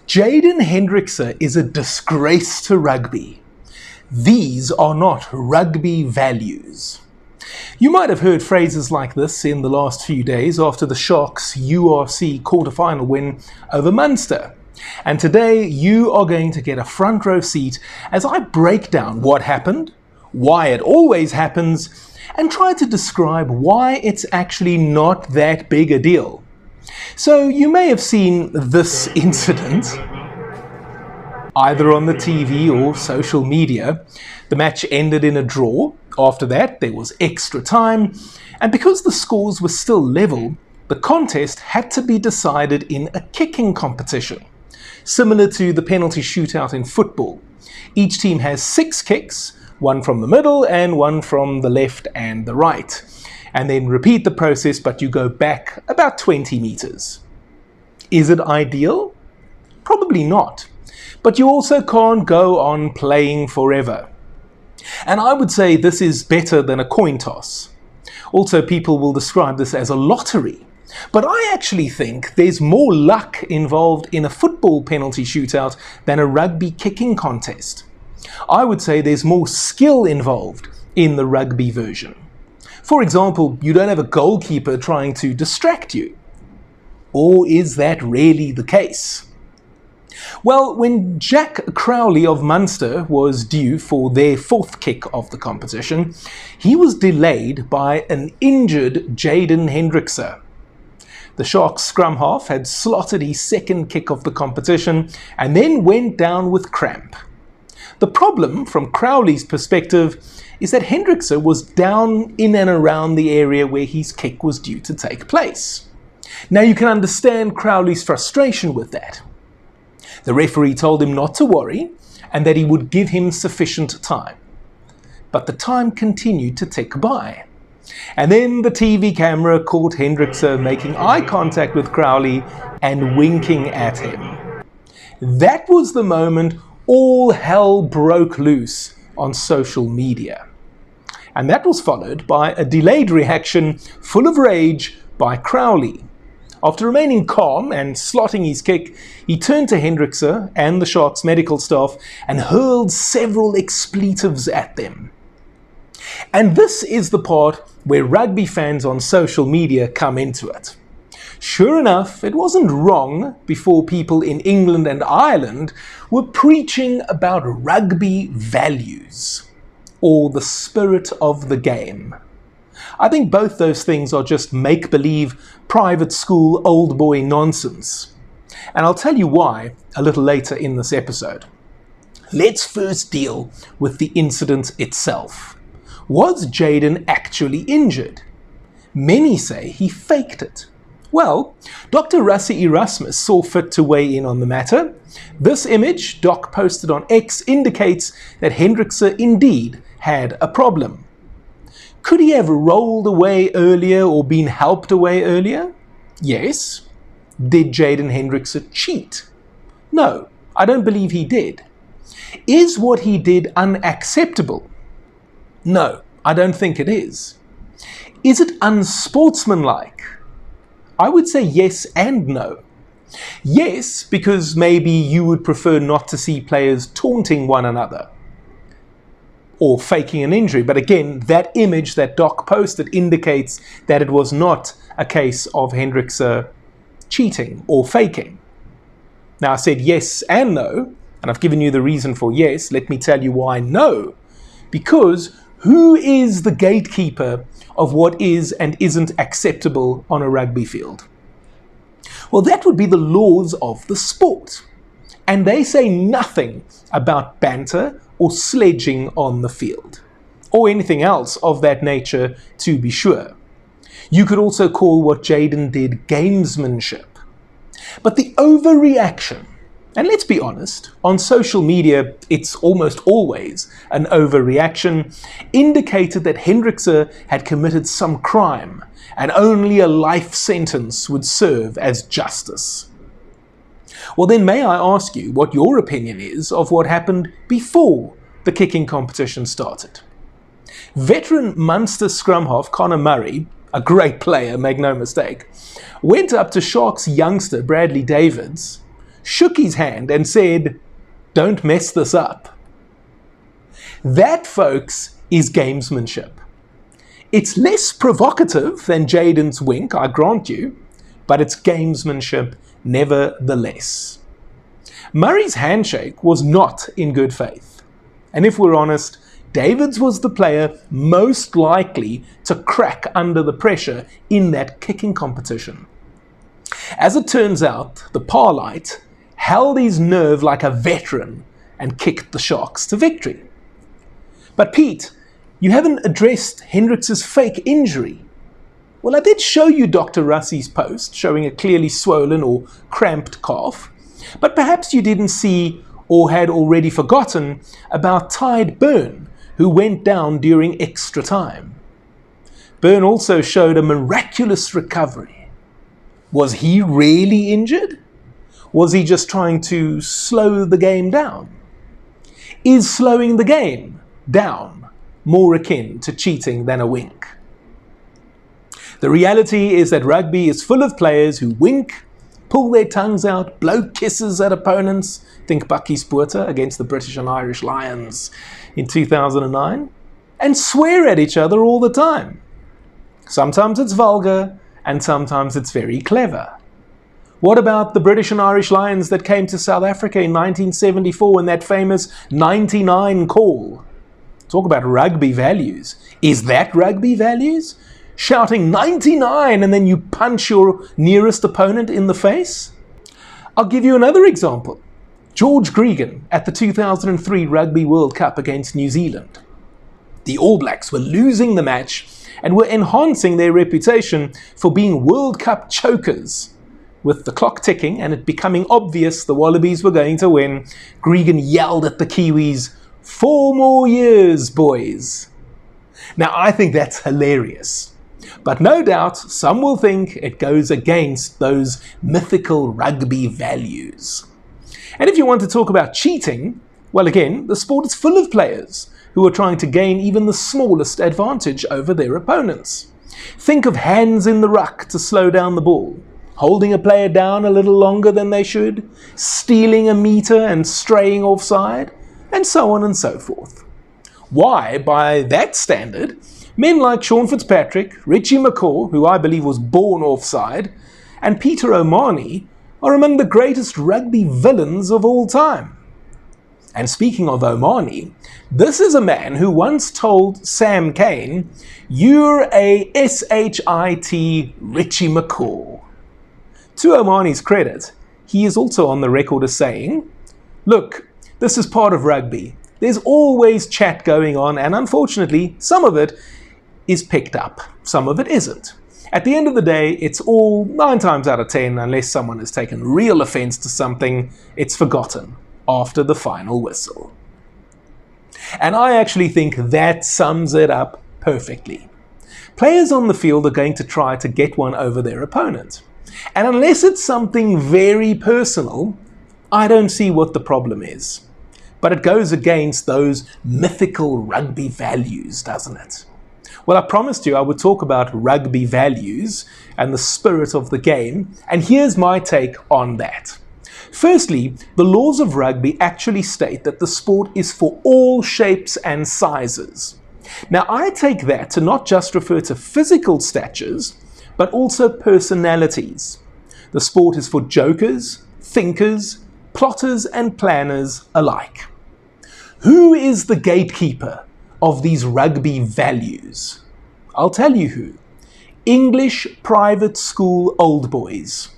Jaden Hendrikse is a disgrace to rugby. These are not rugby values. You might have heard phrases like this in the last few days after the Sharks' URC quarterfinal win over Munster. And today you are going to get a front row seat as I break down what happened, why it always happens, and try to describe why it's actually not that big a deal. So you may have seen this incident either on the TV or social media. The match ended in a draw. After that, there was extra time, and because the scores were still level, the contest had to be decided in a kicking competition, similar to the penalty shootout in football. Each team has 6 kicks, one from the middle and one from the left and the right, and then repeat the process, but you go back about 20 meters. Is it ideal? Probably not. But you also can't go on playing forever. And I would say this is better than a coin toss. Also, people will describe this as a lottery. But I actually think there's more luck involved in a football penalty shootout than a rugby kicking contest. I would say there's more skill involved in the rugby version. For example, you don't have a goalkeeper trying to distract you. Or is that really the case? Well, when Jack Crowley of Munster was due for their 4th kick of the competition, he was delayed by an injured Jaden Hendrikse. The Sharks scrum half had slotted his 2nd kick of the competition and then went down with cramp. The problem, from Crowley's perspective, is that Hendrikse was down in and around the area where his kick was due to take place. Now you can understand Crowley's frustration with that. The referee told him not to worry and that he would give him sufficient time. But the time continued to tick by. And then the TV camera caught Hendrikse making eye contact with Crowley and winking at him. That was the moment all hell broke loose on social media. And that was followed by a delayed reaction full of rage by Crowley. After remaining calm and slotting his kick, he turned to Hendrikse and the Sharks medical staff and hurled several expletives at them. And this is the part where rugby fans on social media come into it. Sure enough, it wasn't wrong before people in England and Ireland were preaching about rugby values, or the spirit of the game. I think both those things are just make-believe, private school, old boy nonsense. And I'll tell you why a little later in this episode. Let's first deal with the incident itself. Was Jaden actually injured? Many say he faked it. Well, Dr. Rassie Erasmus saw fit to weigh in on the matter. This image Doc posted on X indicates that Hendrikse indeed had a problem. Could he have rolled away earlier or been helped away earlier? Yes. Did Jaden Hendrikse cheat? No, I don't believe he did. Is what he did unacceptable? No, I don't think it is. Is it unsportsmanlike? I would say yes and no. Yes, because maybe you would prefer not to see players taunting one another or faking an injury. But again, that image that Doc posted indicates that it was not a case of Hendrikse cheating or faking. Now, I said yes and no, and I've given you the reason for yes. Let me tell you why no. Because who is the gatekeeper of what is and isn't acceptable on a rugby field? Well, that would be the laws of the sport. And they say nothing about banter or sledging on the field, or anything else of that nature, to be sure. You could also call what Jaden did gamesmanship. But the overreaction, and let's be honest, on social media it's almost always an overreaction, indicated that Hendrikse had committed some crime and only a life sentence would serve as justice. Well, then may I ask you what your opinion is of what happened before the kicking competition started? Veteran Munster scrum half Conor Murray, a great player, make no mistake, went up to Sharks youngster Bradley Davids, shook his hand and said, "Don't mess this up." That, folks, is gamesmanship. It's less provocative than Jaden's wink, I grant you, but it's gamesmanship nevertheless. Murray's handshake was not in good faith. And if we're honest, David's was the player most likely to crack under the pressure in that kicking competition. As it turns out, the Parlight held his nerve like a veteran and kicked the Sharks to victory. But Pete, you haven't addressed Hendrikse's fake injury. Well, I did show you Dr. Rassie's post showing a clearly swollen or cramped calf, but perhaps you didn't see or had already forgotten about Tide Byrne, who went down during extra time. Byrne also showed a miraculous recovery. Was he really injured? Was he just trying to slow the game down? Is slowing the game down more akin to cheating than a wink? The reality is that rugby is full of players who wink, pull their tongues out, blow kisses at opponents. Think Bucky Sporter against the British and Irish Lions in 2009, and swear at each other all the time. Sometimes it's vulgar, and sometimes it's very clever. What about the British and Irish Lions that came to South Africa in 1974 in that famous 99 call? Talk about rugby values. Is that rugby values? Shouting 99 and then you punch your nearest opponent in the face? I'll give you another example. George Gregan at the 2003 Rugby World Cup against New Zealand. The All Blacks were losing the match and were enhancing their reputation for being World Cup chokers. With the clock ticking and it becoming obvious the Wallabies were going to win, Gregan yelled at the Kiwis, "4 more years, boys." Now, I think that's hilarious. But no doubt, some will think it goes against those mythical rugby values. And if you want to talk about cheating, well, again, the sport is full of players who are trying to gain even the smallest advantage over their opponents. Think of hands in the ruck to slow down the ball, holding a player down a little longer than they should, stealing a meter and straying offside, and so on and so forth. Why, by that standard, men like Sean Fitzpatrick, Richie McCaw, who I believe was born offside, and Peter O'Mahony are among the greatest rugby villains of all time. And speaking of O'Mahony, this is a man who once told Sam Cane, "You're a SHIT Richie McCaw." To O'Mahony's credit, he is also on the record as saying, "Look, this is part of rugby. There's always chat going on, and unfortunately, some of it is picked up, some of it isn't. At the end of the day, it's all 9 times out of 10, unless someone has taken real offense to something, it's forgotten after the final whistle." And I actually think that sums it up perfectly. Players on the field are going to try to get one over their opponent. And unless it's something very personal, I don't see what the problem is. But it goes against those mythical rugby values, doesn't it? Well, I promised you I would talk about rugby values and the spirit of the game, and here's my take on that. Firstly, the laws of rugby actually state that the sport is for all shapes and sizes. Now, I take that to not just refer to physical statures, but also personalities. The sport is for jokers, thinkers, plotters, and planners alike. Who is the gatekeeper of these rugby values? I'll tell you who. English private school old boys.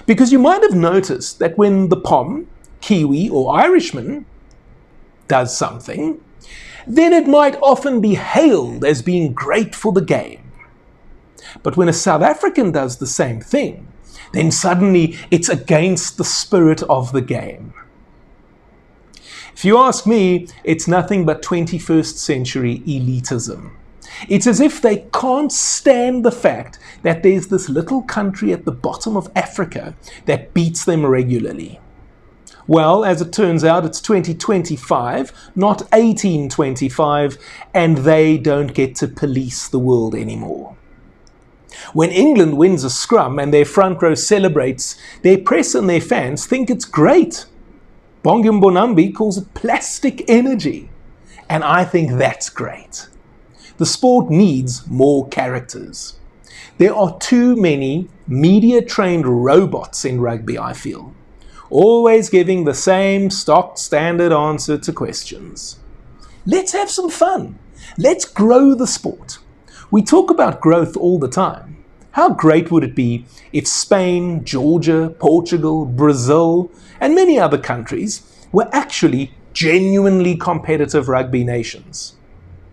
Because you might have noticed that when the Pom, Kiwi, or Irishman does something, then it might often be hailed as being great for the game. But when a South African does the same thing, then suddenly it's against the spirit of the game. If you ask me, it's nothing but 21st century elitism. It's as if they can't stand the fact that there's this little country at the bottom of Africa that beats them regularly. Well, as it turns out, it's 2025, not 1825, and they don't get to police the world anymore. When England wins a scrum and their front row celebrates, their press and their fans think it's great. Bongi Mbonambi calls it plastic energy, and I think that's great. The sport needs more characters. There are too many media-trained robots in rugby, I feel, always giving the same stock standard answer to questions. Let's have some fun. Let's grow the sport. We talk about growth all the time. How great would it be if Spain, Georgia, Portugal, Brazil, and many other countries were actually genuinely competitive rugby nations?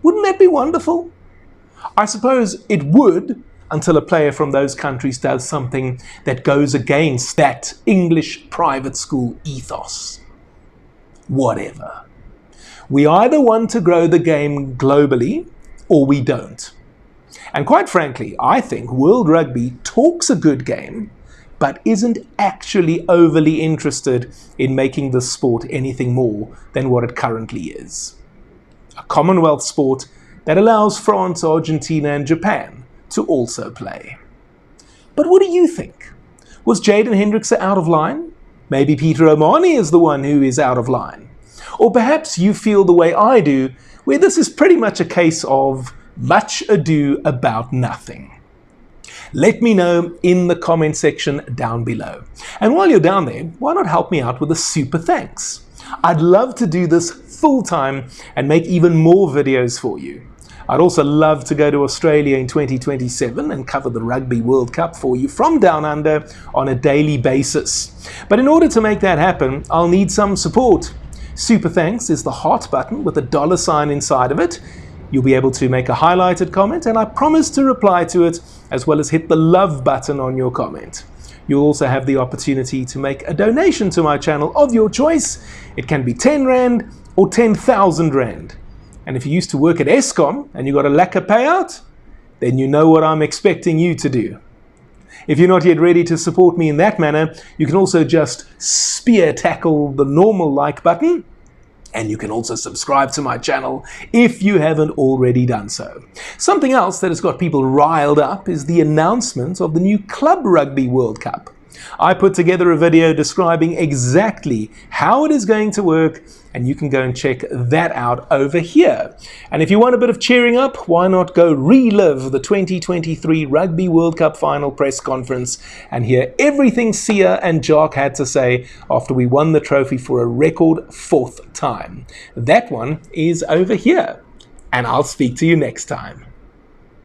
Wouldn't that be wonderful? I suppose it would, until a player from those countries does something that goes against that English private school ethos. Whatever. We either want to grow the game globally or we don't. And quite frankly, I think World Rugby talks a good game, but isn't actually overly interested in making the sport anything more than what it currently is. A Commonwealth sport that allows France, Argentina, and Japan to also play. But what do you think? Was Jaden Hendrikse out of line? Maybe Peter Omani is the one who is out of line. Or perhaps you feel the way I do, where this is pretty much a case of much ado about nothing. Let me know in the comment section down below. And while you're down there, why not help me out with a super thanks? I'd love to do this full time and make even more videos for you. I'd also love to go to Australia in 2027 and cover the Rugby World Cup for you from down under on a daily basis. But in order to make that happen, I'll need some support. Super thanks is the heart button with a $sign inside of it. You'll be able to make a highlighted comment, and I promise to reply to it, as well as hit the love button on your comment. You'll also have the opportunity to make a donation to my channel of your choice. It can be 10 Rand or 10,000 Rand. And if you used to work at Eskom and you got a lekker payout, then you know what I'm expecting you to do. If you're not yet ready to support me in that manner, you can also just spear tackle the normal like button. And you can also subscribe to my channel if you haven't already done so. Something else that has got people riled up is the announcement of the new Club Rugby World Cup. I put together a video describing exactly how it is going to work, and you can go and check that out over here. And if you want a bit of cheering up, why not go relive the 2023 Rugby World Cup final press conference and hear everything Sia and Jack had to say after we won the trophy for a record 4th time. That one is over here, and I'll speak to you next time.